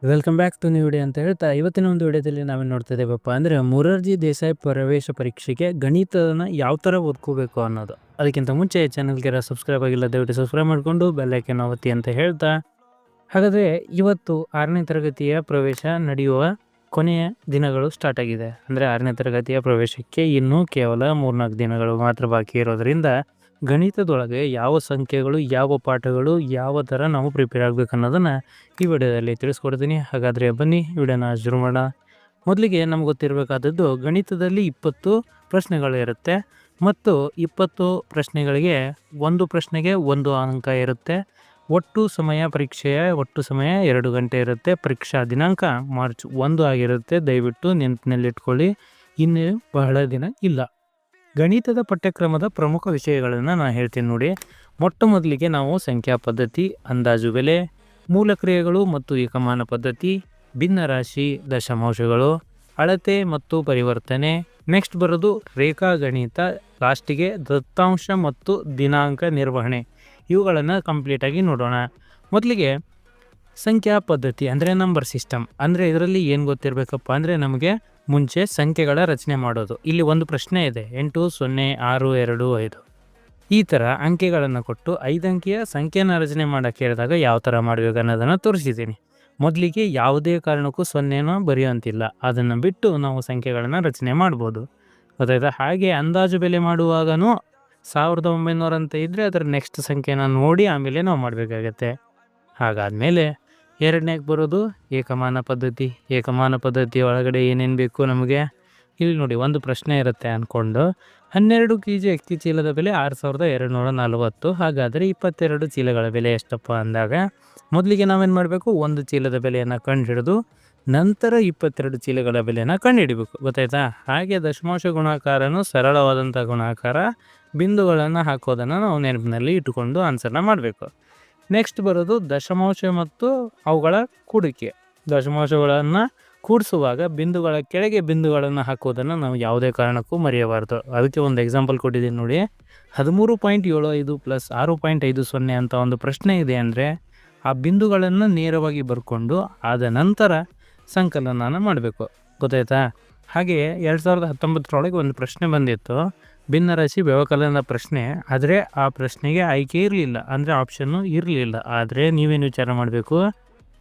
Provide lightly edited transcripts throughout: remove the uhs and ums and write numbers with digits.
Welcome back to new video ಅಂತ ಹೇಳ್ತಾ ಇವತ್ತಿನ ಒಂದು ವಿಡಿಯೋದಲ್ಲಿ ನಾವೇನು ನೋಡ್ತಾ ಇದ್ದೇವಪ್ಪ ಅಂದರೆ ಮೊರಾರ್ಜಿ ದೇಸಾಯಿ ಪ್ರವೇಶ ಪರೀಕ್ಷೆಗೆ ಗಣಿತನ ಯಾವ ಥರ ಓದ್ಕೋಬೇಕು ಅನ್ನೋದು. ಅದಕ್ಕಿಂತ ಮುಂಚೆ ಚಾನಲ್ಗೆ ಸಬ್ಸ್ಕ್ರೈಬ್ ಆಗಿಲ್ಲ ದಯವಿಟ್ಟು ಸಬ್ಸ್ಕ್ರೈಬ್ ಮಾಡಿಕೊಂಡು ಬೆಲ್ಲೈಕನ್ ಒತ್ತಿ ಅಂತ ಹೇಳ್ತಾ, ಹಾಗಾದರೆ ಇವತ್ತು 6ನೇ ತರಗತಿಯ ಪ್ರವೇಶ ನಡೆಯುವ ಕೊನೆಯ ದಿನಗಳು ಸ್ಟಾರ್ಟ್ ಆಗಿದೆ. ಅಂದರೆ 6ನೇ ತರಗತಿಯ ಪ್ರವೇಶಕ್ಕೆ ಇನ್ನೂ ಕೇವಲ 3-4 ದಿನಗಳು ಮಾತ್ರ ಬಾಕಿ ಇರೋದರಿಂದ ಗಣಿತದೊಳಗೆ ಯಾವ ಸಂಖ್ಯೆಗಳು, ಯಾವ ಪಾಠಗಳು, ಯಾವ ಥರ ನಾವು ಪ್ರಿಪೇರ್ ಆಗಬೇಕು ಅನ್ನೋದನ್ನು ಈ ವಿಡಿಯೋದಲ್ಲಿ ತಿಳಿಸ್ಕೊಡ್ತೀನಿ. ಹಾಗಾದರೆ ಬನ್ನಿ ವಿಡಿಯೋನ ಶುರು ಮಾಡೋಣ. ಮೊದಲಿಗೆ ನಮ್ಗೆ ಗೊತ್ತಿರಬೇಕಾದದ್ದು, ಗಣಿತದಲ್ಲಿ 20 ಪ್ರಶ್ನೆಗಳು ಇರುತ್ತೆ ಮತ್ತು 20 ಪ್ರಶ್ನೆಗಳಿಗೆ ಒಂದು ಪ್ರಶ್ನೆಗೆ 1 ಅಂಕ ಇರುತ್ತೆ. ಒಟ್ಟು ಸಮಯ, ಪರೀಕ್ಷೆಯ ಒಟ್ಟು ಸಮಯ 2 ಗಂಟೆ ಇರುತ್ತೆ. ಪರೀಕ್ಷಾ ದಿನಾಂಕ ಮಾರ್ಚ್ 1 ಆಗಿರುತ್ತೆ. ದಯವಿಟ್ಟು ನೆನಪಿನಲ್ಲಿಟ್ಕೊಳ್ಳಿ, ಇನ್ನು ಬಹಳ ದಿನ ಇಲ್ಲ. ಗಣಿತದ ಪಠ್ಯಕ್ರಮದ ಪ್ರಮುಖ ವಿಷಯಗಳನ್ನು ನಾನು ಹೇಳ್ತೀನಿ ನೋಡಿ. ಮೊಟ್ಟ ಮೊದಲಿಗೆ ನಾವು ಸಂಖ್ಯಾ ಪದ್ಧತಿ, ಅಂದಾಜು ಬೆಲೆ, ಮೂಲ ಕ್ರಿಯೆಗಳು ಮತ್ತು ಏಕಮಾನ ಪದ್ಧತಿ, ಭಿನ್ನರಾಶಿ, ದಶಮಾಂಶಗಳು, ಅಳತೆ ಮತ್ತು ಪರಿವರ್ತನೆ. ನೆಕ್ಸ್ಟ್ ಬರೋದು ರೇಖಾಗಣಿತ. ಲಾಸ್ಟಿಗೆ ದತ್ತಾಂಶ ಮತ್ತು ದಿನಾಂಕ ನಿರ್ವಹಣೆ. ಇವುಗಳನ್ನು ಕಂಪ್ಲೀಟಾಗಿ ನೋಡೋಣ. ಮೊದಲಿಗೆ ಸಂಖ್ಯಾ ಪದ್ಧತಿ ಅಂದರೆ ನಂಬರ್ ಸಿಸ್ಟಮ್. ಅಂದರೆ ಇದರಲ್ಲಿ ಏನು ಗೊತ್ತಿರಬೇಕಪ್ಪ ಅಂದರೆ, ನಮಗೆ ಮುಂಚೆ ಸಂಖ್ಯೆಗಳ ರಚನೆ ಮಾಡೋದು. ಇಲ್ಲಿ ಒಂದು ಪ್ರಶ್ನೆ ಇದೆ, 8, 0, 6, 2, 5 ಈ ಥರ ಅಂಕೆಗಳನ್ನು ಕೊಟ್ಟು 5 ಅಂಕೆಯ ಸಂಖ್ಯೆನ ರಚನೆ ಮಾಡೋಕ್ಕೆ ಹೇಳಿದಾಗ ಯಾವ ಥರ ಮಾಡಬೇಕು ಅನ್ನೋದನ್ನು ತೋರಿಸಿದ್ದೀನಿ. ಮೊದಲಿಗೆ ಯಾವುದೇ ಕಾರಣಕ್ಕೂ 0ನ ಬರೆಯುವಂತಿಲ್ಲ, ಅದನ್ನು ಬಿಟ್ಟು ನಾವು ಸಂಖ್ಯೆಗಳನ್ನು ರಚನೆ ಮಾಡ್ಬೋದು, ಗೊತ್ತಾಯ್ತಾ. ಹಾಗೆ ಅಂದಾಜು ಬೆಲೆ ಮಾಡುವಾಗನೂ 1900 ಅಂತ ಇದ್ದರೆ ಅದರ ನೆಕ್ಸ್ಟ್ ಸಂಖ್ಯೆನ ನೋಡಿ ಆಮೇಲೆ ನಾವು ಮಾಡಬೇಕಾಗತ್ತೆ. ಹಾಗಾದಮೇಲೆ ಎರಡನೇಗೆ ಬರೋದು ಏಕಮಾನ ಪದ್ಧತಿ. ಏಕಮಾನ ಪದ್ಧತಿ ಒಳಗಡೆ ಏನೇನು ಬೇಕು ನಮಗೆ, ಇಲ್ಲಿ ನೋಡಿ ಒಂದು ಪ್ರಶ್ನೆ ಇರುತ್ತೆ ಅಂದ್ಕೊಂಡು, 12 kg ಅಕ್ಕಿ ಚೀಲದ ಬೆಲೆ 6240. ಹಾಗಾದರೆ 22 ಚೀಲಗಳ ಬೆಲೆ ಎಷ್ಟಪ್ಪ ಅಂದಾಗ, ಮೊದಲಿಗೆ ನಾವೇನು ಮಾಡಬೇಕು, ಒಂದು ಚೀಲದ ಬೆಲೆಯನ್ನು ಕಂಡುಹಿಡಿದು ನಂತರ 22 ಚೀಲಗಳ ಬೆಲೆಯನ್ನು ಕಂಡುಹಿಡಿಬೇಕು, ಗೊತ್ತಾಯ್ತಾ. ಹಾಗೆ ದಶಮಾಂಶ ಗುಣಾಕಾರನು ಸರಳವಾದಂಥ ಗುಣಾಕಾರ. ಬಿಂದುಗಳನ್ನು ಹಾಕೋದನ್ನು ನಾವು ನೆನಪಿನಲ್ಲಿ ಇಟ್ಟುಕೊಂಡು ಆನ್ಸರ್ನ ಮಾಡಬೇಕು. ನೆಕ್ಸ್ಟ್ ಬರೋದು ದಶಮಾಂಶ ಮತ್ತು ಅವುಗಳ ಕೂಡಿಕೆ. ದಶಮಾಂಶಗಳನ್ನು ಕೂಡಿಸುವಾಗ ಬಿಂದುಗಳ ಕೆಳಗೆ ಬಿಂದುಗಳನ್ನು ಹಾಕೋದನ್ನು ನಾವು ಯಾವುದೇ ಕಾರಣಕ್ಕೂ ಮರೆಯಬಾರ್ದು. ಅದಕ್ಕೆ ಒಂದು ಎಕ್ಸಾಂಪಲ್ ಕೊಟ್ಟಿದ್ದೀನಿ ನೋಡಿ. 13.75 + 6.50 ಅಂತ ಒಂದು ಪ್ರಶ್ನೆ ಇದೆ ಅಂದರೆ, ಆ ಬಿಂದುಗಳನ್ನು ನೇರವಾಗಿ ಬರ್ಕೊಂಡು ಆದ ನಂತರ ಸಂಕಲನ ಮಾಡಬೇಕು, ಗೊತ್ತಾಯ್ತಾ. ಹಾಗೆ 2019 ಒಂದು ಪ್ರಶ್ನೆ ಬಂದಿತ್ತು, ಭಿನ್ನರಾಶಿ ವ್ಯವಕಲನದ ಪ್ರಶ್ನೆ. ಆದರೆ ಆ ಪ್ರಶ್ನೆಗೆ ಆಯ್ಕೆ ಇರಲಿಲ್ಲ, ಅಂದರೆ ಆಪ್ಷನ್ನು ಇರಲಿಲ್ಲ. ಆದರೆ ನೀವೇನು ವಿಚಾರ ಮಾಡಬೇಕು,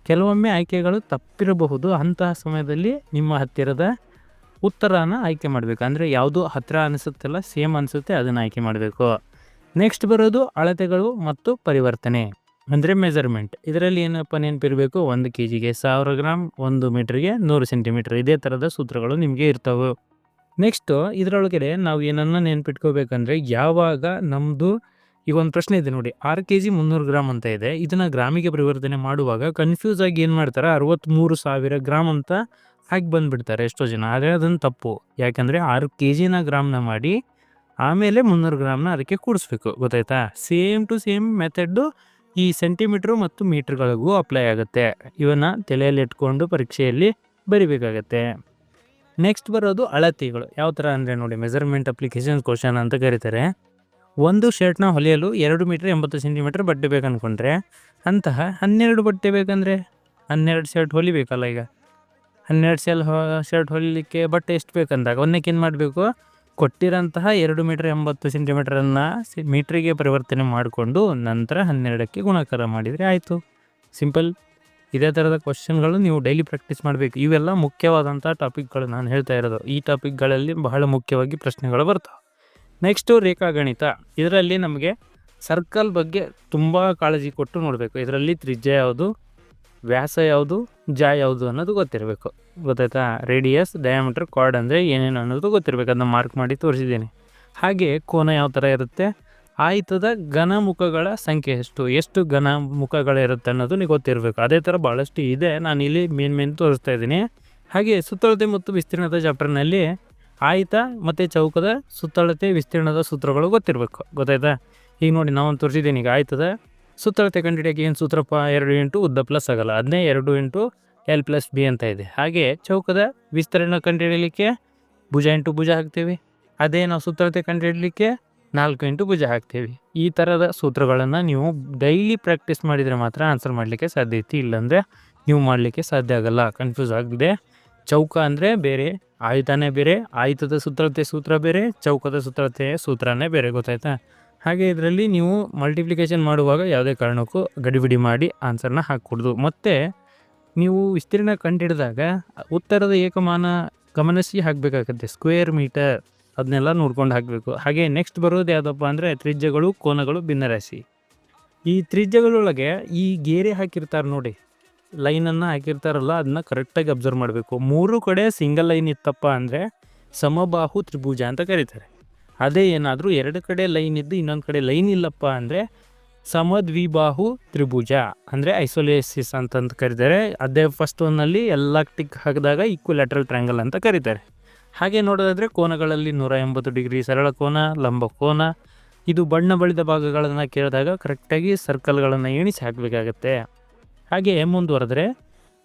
ಕೆಲವೊಮ್ಮೆ ಆಯ್ಕೆಗಳು ತಪ್ಪಿರಬಹುದು. ಅಂತಹ ಸಮಯದಲ್ಲಿ ನಿಮ್ಮ ಹತ್ತಿರದ ಉತ್ತರನ ಆಯ್ಕೆ ಮಾಡಬೇಕು. ಅಂದರೆ ಯಾವುದು ಹತ್ತಿರ ಅನಿಸುತ್ತಲ್ಲ, ಸೇಮ್ ಅನಿಸುತ್ತೆ, ಅದನ್ನು ಆಯ್ಕೆ ಮಾಡಬೇಕು. ನೆಕ್ಸ್ಟ್ ಬರೋದು ಅಳತೆಗಳು ಮತ್ತು ಪರಿವರ್ತನೆ ಅಂದರೆ ಮೆಜರ್ಮೆಂಟ್. ಇದರಲ್ಲಿ ಏನಪ್ಪ ನೆನಪಿರಬೇಕು, 1 kgಗೆ 1000 ಗ್ರಾಮ್, 1 ಮೀಟ್ರಿಗೆ 100 ಸೆಂಟಿಮೀಟ್ರ್. ಇದೇ ಥರದ ಸೂತ್ರಗಳು ನಿಮಗೆ ಇರ್ತವೆ. ನೆಕ್ಸ್ಟು ಇದರೊಳಗಡೆ ನಾವು ಏನನ್ನ ನೆನ್ಪಿಟ್ಕೋಬೇಕಂದ್ರೆ, ಯಾವಾಗ ನಮ್ಮದು ಈಗ ಒಂದು ಪ್ರಶ್ನೆ ಇದೆ ನೋಡಿ, 6 kg 300 ಗ್ರಾಮ್ ಅಂತ ಇದೆ. ಇದನ್ನು ಗ್ರಾಮಿಗೆ ಪರಿವರ್ತನೆ ಮಾಡುವಾಗ ಕನ್ಫ್ಯೂಸ್ ಆಗಿ ಏನು ಮಾಡ್ತಾರೆ, 63,000 ಗ್ರಾಮ್ ಅಂತ ಹಾಕಿ ಬಂದುಬಿಡ್ತಾರೆ ಎಷ್ಟೋ ಜನ. ಆದರೆ ಅದನ್ನು ತಪ್ಪು. ಯಾಕಂದರೆ 6 kgನ ಗ್ರಾಮ್ನ ಮಾಡಿ ಆಮೇಲೆ 300 ಗ್ರಾಮ್ನ ಅದಕ್ಕೆ ಕೂಡಿಸ್ಬೇಕು, ಗೊತ್ತಾಯ್ತಾ. ಸೇಮ್ ಟು ಸೇಮ್ ಮೆಥಡ್ಡು ಈ ಸೆಂಟಿಮೀಟ್ರು ಮತ್ತು ಮೀಟ್ರ್ಗಳಿಗೂ ಅಪ್ಲೈ ಆಗುತ್ತೆ. ಇವನ್ನ ತಲೆಯಲ್ಲಿ ಇಟ್ಕೊಂಡು ಪರೀಕ್ಷೆಯಲ್ಲಿ ಬರಿಬೇಕಾಗತ್ತೆ. ನೆಕ್ಸ್ಟ್ ಬರೋದು ಅಳತೆಗಳು. ಯಾವ ಥರ ಅಂದರೆ ನೋಡಿ, ಮೆಜರ್ಮೆಂಟ್ ಅಪ್ಲಿಕೇಶನ್ ಕ್ವಶನ್ ಅಂತ ಕರೀತಾರೆ. ಒಂದು ಶರ್ಟ್ನ ಹೊಲಿಯಲು 2 ಮೀಟ್ರ್ 80 ಸೆಂಟಿಮೀಟ್ರ್ ಬಟ್ಟೆ ಬೇಕಂದ್ಕೊಂಡ್ರೆ, ಅಂತಹ 12 ಬಟ್ಟೆ ಬೇಕಂದರೆ 12 ಶರ್ಟ್ ಹೊಲಿಬೇಕಲ್ಲ. ಈಗ 12 ಶರ್ಟ್ ಹೊಲಿಲಿಕ್ಕೆ ಬಟ್ಟೆ ಎಷ್ಟು ಬೇಕಂದಾಗ ಒಂದಕ್ಕೆ ಏನು ಮಾಡಬೇಕು, ಕೊಟ್ಟಿರೋಂತಹ 2 ಮೀಟ್ರ್ 80 ಸೆಂಟಿಮೀಟ್ರನ್ನು ಮೀಟ್ರಿಗೆ ಪರಿವರ್ತನೆ ಮಾಡಿಕೊಂಡು ನಂತರ 12ಕ್ಕೆ ಗುಣಾಕಾರ ಮಾಡಿದರೆ ಆಯಿತು, ಸಿಂಪಲ್. ಇದೇ ಥರದ ಕ್ವಶನ್ಗಳು ನೀವು ಡೈಲಿ ಪ್ರಾಕ್ಟೀಸ್ ಮಾಡಬೇಕು. ಇವೆಲ್ಲ ಮುಖ್ಯವಾದಂಥ ಟಾಪಿಕ್ಗಳು ನಾನು ಹೇಳ್ತಾ ಇರೋದು. ಈ ಟಾಪಿಕ್ಗಳಲ್ಲಿ ಬಹಳ ಮುಖ್ಯವಾಗಿ ಪ್ರಶ್ನೆಗಳು ಬರ್ತವೆ. ನೆಕ್ಸ್ಟು ರೇಖಾಗಣಿತ. ಇದರಲ್ಲಿ ನಮಗೆ ಸರ್ಕಲ್ ಬಗ್ಗೆ ತುಂಬ ಕಾಳಜಿ ಕೊಟ್ಟು ನೋಡಬೇಕು. ಇದರಲ್ಲಿ ತ್ರಿಜ್ಯ ಯಾವುದು, ವ್ಯಾಸ ಯಾವುದು, ಯಾವುದು ಅನ್ನೋದು ಗೊತ್ತಿರಬೇಕು, ಗೊತ್ತಾಯ್ತಾ. ರೇಡಿಯಸ್, ಡಯಾಮೀಟರ್, ಕಾರ್ಡ್ ಅಂದರೆ ಏನೇನು ಅನ್ನೋದು ಗೊತ್ತಿರಬೇಕು. ಅದನ್ನ ಮಾರ್ಕ್ ಮಾಡಿ ತೋರಿಸಿದ್ದೀನಿ. ಹಾಗೆ ಕೋನ ಯಾವ ಥರ ಇರುತ್ತೆ, ಆಯತದ ಘನಮುಖಗಳ ಸಂಖ್ಯೆ ಎಷ್ಟು ಘನಮುಖಗಳಿರುತ್ತೆ ಅನ್ನೋದು ನೀವು ಗೊತ್ತಿರಬೇಕು. ಅದೇ ಥರ ಭಾಳಷ್ಟು ಇದೆ, ನಾನು ಇಲ್ಲಿ ಮೇನ್ ತೋರಿಸ್ತಾ ಇದ್ದೀನಿ. ಹಾಗೆ ಸುತ್ತಳತೆ ಮತ್ತು ವಿಸ್ತೀರ್ಣದ ಚಾಪ್ಟರ್ನಲ್ಲಿ ಆಯತ ಮತ್ತು ಚೌಕದ ಸುತ್ತಳತೆ ವಿಸ್ತೀರ್ಣದ ಸೂತ್ರಗಳು ಗೊತ್ತಿರಬೇಕು, ಗೊತ್ತಾಯ್ತಾ. ಈಗ ನೋಡಿ, ನಾವು ತೋರಿಸಿದ್ದೀನಿ. ಈಗ ಆಯ್ತದ ಸುತ್ತಳತೆ ಕಂಡುಹಿಡಿಯೋಕೆ ಏನು ಸೂತ್ರಪ್ಪ, 2 ಇಂಟು ಉದ್ದ ಪ್ಲಸ್ ಆಗಲ್ಲ, ಅದನ್ನೇ 2 ಇಂಟು L + B ಅಂತ ಇದೆ. ಹಾಗೆ ಚೌಕದ ವಿಸ್ತರಣೆ ಕಂಡುಹಿಡಿಯಲಿಕ್ಕೆ ಭುಜ ಇಂಟು ಭುಜ ಹಾಕ್ತೀವಿ. ಅದೇ ನಾವು ಸುತ್ತಳತೆ ಕಂಡುಹಿಡಲಿಕ್ಕೆ 4 ಇಂಟು ಭುಜ ಹಾಕ್ತೀವಿ. ಈ ಥರದ ಸೂತ್ರಗಳನ್ನು ನೀವು ಡೈಲಿ ಪ್ರಾಕ್ಟೀಸ್ ಮಾಡಿದರೆ ಮಾತ್ರ ಆನ್ಸರ್ ಮಾಡಲಿಕ್ಕೆ ಸಾಧ್ಯತೆ. ಇಲ್ಲಾಂದರೆ ನೀವು ಮಾಡಲಿಕ್ಕೆ ಸಾಧ್ಯ ಆಗಲ್ಲ. ಕನ್ಫ್ಯೂಸ್ ಆಗದೆ ಚೌಕ ಅಂದರೆ ಬೇರೆ, ಆಯತನೇ ಬೇರೆ, ಆಯತದ ಸುತ್ತಳತೆ ಸೂತ್ರ ಬೇರೆ, ಚೌಕದ ಸುತ್ತಳತೆಯ ಸೂತ್ರನೇ ಬೇರೆ, ಗೊತ್ತಾಯ್ತಾ? ಹಾಗೆ ಇದರಲ್ಲಿ ನೀವು ಮಲ್ಟಿಪ್ಲಿಕೇಶನ್ ಮಾಡುವಾಗ ಯಾವುದೇ ಕಾರಣಕ್ಕೂ ಗಡಿಬಿಡಿ ಮಾಡಿ ಆನ್ಸರ್ನ ಹಾಕ್ಕೊಡ್ದು. ಮತ್ತು ನೀವು ವಿಸ್ತೀರ್ಣ ಕಂಡುಹಿಡಿದಾಗ ಉತ್ತರದ ಏಕಮಾನ ಗಮನಿಸಿ ಹಾಕಬೇಕಾಗತ್ತೆ. ಸ್ಕ್ವೇರ್ ಮೀಟರ್ ಅದನ್ನೆಲ್ಲ ನೋಡ್ಕೊಂಡು ಹಾಕಬೇಕು. ಹಾಗೆ ನೆಕ್ಸ್ಟ್ ಬರೋದು ಯಾವುದಪ್ಪ ಅಂದರೆ ತ್ರಿಜ್ಯಗಳು, ಕೋನಗಳು, ಭಿನ್ನರಾಶಿ. ಈ ತ್ರಿಜ್ಯಗಳೊಳಗೆ ಈ ಗೆರೆ ಹಾಕಿರ್ತಾರೆ ನೋಡಿ, ಲೈನನ್ನು ಹಾಕಿರ್ತಾರಲ್ಲ, ಅದನ್ನ ಕರೆಕ್ಟಾಗಿ ಅಬ್ಸರ್ವ್ ಮಾಡಬೇಕು. 3 ಕಡೆ ಸಿಂಗಲ್ ಲೈನ್ ಇತ್ತಪ್ಪ ಅಂದರೆ ಸಮಬಾಹು ತ್ರಿಭುಜ ಅಂತ ಕರೀತಾರೆ. ಅದೇ ಏನಾದರೂ 2 ಕಡೆ ಲೈನ್ ಇದ್ದು ಇನ್ನೊಂದು ಕಡೆ ಲೈನ್ ಇಲ್ಲಪ್ಪ ಅಂದರೆ ಸಮದ್ವಿಬಾಹು ತ್ರಿಭುಜ ಅಂದರೆ ಐಸೋಲೇಸಿಸ್ ಅಂತಂತ ಕರೀತಾರೆ. ಅದೇ ಫಸ್ಟ್ ಒನ್ನಲ್ಲಿ ಎಲ್ಲ ಟಿಕ್ ಹಾಕಿದಾಗ ಈಕ್ವಿಲ್ಯಾಟ್ರಲ್ ಟ್ರ್ಯಾಂಗಲ್ ಅಂತ ಕರೀತಾರೆ. ಹಾಗೆ ನೋಡೋದಾದರೆ ಕೋನಗಳಲ್ಲಿ 180 ಡಿಗ್ರಿ ಸರಳ ಕೋನ, ಲಂಬ ಕೋನ. ಇದು ಬಣ್ಣ ಬಳಿದ ಭಾಗಗಳನ್ನು ಕೇಳಿದಾಗ ಕರೆಕ್ಟಾಗಿ ಸರ್ಕಲ್ಗಳನ್ನು ಎಣಿಸಿ ಹಾಕಬೇಕಾಗತ್ತೆ. ಹಾಗೆ ಮುಂದುವರೆದ್ರೆ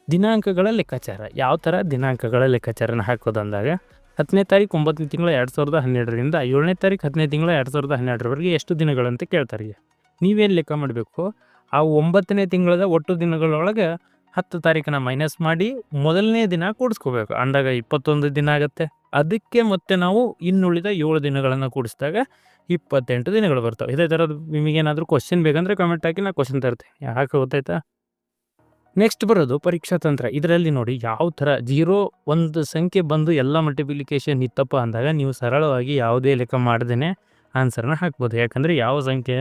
ದಿನಾಂಕಗಳ ಲೆಕ್ಕಾಚಾರ. ಯಾವ ಥರ ದಿನಾಂಕಗಳ ಲೆಕ್ಕಾಚಾರನ ಹಾಕೋದು ಅಂದಾಗ 10ನೇ ತಾರೀಕು 9ನೇ ತಿಂಗಳು 2012ರಿಂದ 7ನೇ ತಾರೀಕು 10ನೇ ತಿಂಗಳು 2012ರವರೆಗೆ ಎಷ್ಟು ದಿನಗಳಂತ ಕೇಳ್ತಾರೆ. ನೀವೇನು ಲೆಕ್ಕ ಮಾಡಬೇಕು, ಆ 9ನೇ ತಿಂಗಳದ ಒಟ್ಟು ದಿನಗಳೊಳಗೆ 10 ತಾರೀಕನ್ನ ಮೈನಸ್ ಮಾಡಿ ಮೊದಲನೇ ದಿನ ಕೂಡಿಸ್ಕೋಬೇಕು. ಅಂದಾಗ 21 ದಿನ ಆಗುತ್ತೆ. ಅದಕ್ಕೆ ಮತ್ತೆ ನಾವು ಇನ್ನುಳಿದ 7 ದಿನಗಳನ್ನು ಕೂಡಿಸಿದಾಗ 28 ದಿನಗಳು ಬರ್ತವೆ. ಇದೇ ಥರದ್ದು ನಿಮಗೇನಾದರೂ ಕ್ವಶನ್ ಬೇಕಂದರೆ ಕಮೆಂಟ್ ಹಾಕಿ, ನಾನು ಕ್ವಶನ್ ತರ್ತೀನಿ. ಯಾಕೆ ಗೊತ್ತಾಯ್ತಾ? ನೆಕ್ಸ್ಟ್ ಬರೋದು ಪರೀಕ್ಷಾ ತಂತ್ರ. ಇದರಲ್ಲಿ ನೋಡಿ ಯಾವ ಥರ 0 ಒಂದು ಸಂಖ್ಯೆ ಬಂದು ಎಲ್ಲ ಮಲ್ಟಿಪ್ಲಿಕೇಶನ್ ಇತ್ತಪ್ಪ ಅಂದಾಗ ನೀವು ಸರಳವಾಗಿ ಯಾವುದೇ ಲೆಕ್ಕ ಮಾಡ್ದೇ ಆನ್ಸರ್ನ ಹಾಕ್ಬೋದು. ಯಾಕಂದರೆ ಯಾವ ಸಂಖ್ಯೆ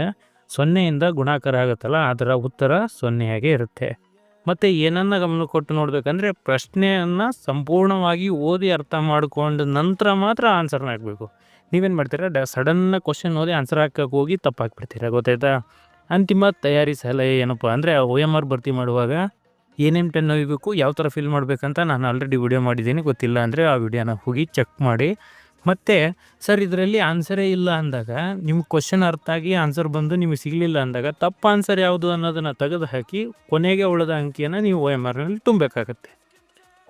0ಯಿಂದ ಗುಣಾಕಾರ ಆಗುತ್ತಲ್ಲ ಅದರ ಉತ್ತರ 0 ಇರುತ್ತೆ. ಮತ್ತು ಏನನ್ನ ಗಮನ ಕೊಟ್ಟು ನೋಡಬೇಕಂದ್ರೆ ಪ್ರಶ್ನೆಯನ್ನು ಸಂಪೂರ್ಣವಾಗಿ ಓದಿ ಅರ್ಥ ಮಾಡಿಕೊಂಡ ನಂತರ ಮಾತ್ರ ಆನ್ಸರ್ನ ಹಾಕಬೇಕು. ನೀವೇನು ಮಾಡ್ತೀರಾ, ಸಡನ್ನ ಕ್ವಶನ್ ಓದಿ ಆನ್ಸರ್ ಹಾಕಕ್ಕೆ ಹೋಗಿ ತಪ್ಪಾಕ್ಬಿಡ್ತೀರಾ, ಗೊತ್ತಾಯ್ತಾ? ಅಂತಿಮ ತಯಾರಿ ಸಲಹೆ ಏನಪ್ಪ ಅಂದರೆ OMR ಭರ್ತಿ ಮಾಡುವಾಗ ಏನೇನು ಪೆನ್ ಒಯ್ಯಬೇಕು, ಯಾವ ಥರ ಫಿಲ್ ಮಾಡಬೇಕಂತ ನಾನು ಆಲ್ರೆಡಿ ವಿಡಿಯೋ ಮಾಡಿದ್ದೀನಿ. ಗೊತ್ತಿಲ್ಲ ಅಂದರೆ ಆ ವಿಡಿಯೋನ ಹೋಗಿ ಚೆಕ್ ಮಾಡಿ. ಮತ್ತು ಸರ್ ಇದರಲ್ಲಿ ಆನ್ಸರೇ ಇಲ್ಲ ಅಂದಾಗ, ನಿಮ್ಗೆ ಕ್ವಶನ್ ಅರ್ಥ ಆಗಿ ಆನ್ಸರ್ ಬಂದು ನಿಮಗೆ ಸಿಗಲಿಲ್ಲ ಅಂದಾಗ ತಪ್ಪು ಆನ್ಸರ್ ಯಾವುದು ಅನ್ನೋದನ್ನು ತೆಗೆದು ಹಾಕಿ ಕೊನೆಗೆ ಉಳಿದ ಅಂಕಿಯನ್ನು ನೀವು OMRನಲ್ಲಿ ತುಂಬಬೇಕಾಗತ್ತೆ.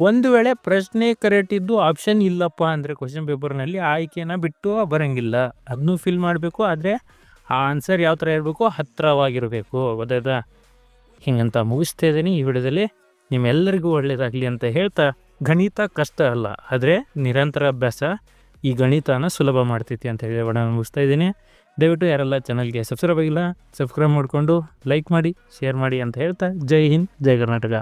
ಒಂದು ವೇಳೆ ಪ್ರಶ್ನೆ ಕರೆಕ್ಟ್ ಇದ್ದು ಆಪ್ಷನ್ ಇಲ್ಲಪ್ಪ ಅಂದರೆ ಕ್ವಶನ್ ಪೇಪರ್ನಲ್ಲಿ ಆಯ್ಕೆನ ಬಿಟ್ಟು ಬರೋಂಗಿಲ್ಲ, ಅದನ್ನೂ ಫಿಲ್ ಮಾಡಬೇಕು. ಆದರೆ ಆ ಆನ್ಸರ್ ಯಾವ ಥರ ಇರಬೇಕು, ಹತ್ತಿರವಾಗಿರಬೇಕು, ಗೊತ್ತಾಯ್ತಾ? ಹಿಂಗಂತ ಮುಗಿಸ್ತಾ ಇದ್ದೀನಿ ಈ ವಿಡಿಯೋದಲ್ಲಿ. ನಿಮ್ಮೆಲ್ಲರಿಗೂ ಒಳ್ಳೆಯದಾಗಲಿ ಅಂತ ಹೇಳ್ತಾ, ಗಣಿತ ಕಷ್ಟ ಅಲ್ಲ, ಆದರೆ ನಿರಂತರ ಅಭ್ಯಾಸ ಈ ಗಣಿತನ ಸುಲಭ ಮಾಡ್ತೈತಿ ಅಂತ ಹೇಳಿ ವಿಡಿಯೋ ಮುಗಿಸ್ತಾ ಇದ್ದೀನಿ. ದಯವಿಟ್ಟು ಯಾರೆಲ್ಲ ಚಾನಲ್ಗೆ ಸಬ್ಸ್ಕ್ರೈಬ್ ಆಗಿಲ್ಲ, ಸಬ್ಸ್ಕ್ರೈಬ್ ಮಾಡಿಕೊಂಡು ಲೈಕ್ ಮಾಡಿ, ಶೇರ್ ಮಾಡಿ ಅಂತ ಹೇಳ್ತಾ, ಜೈ ಹಿಂದ್, ಜೈ ಕರ್ನಾಟಕ.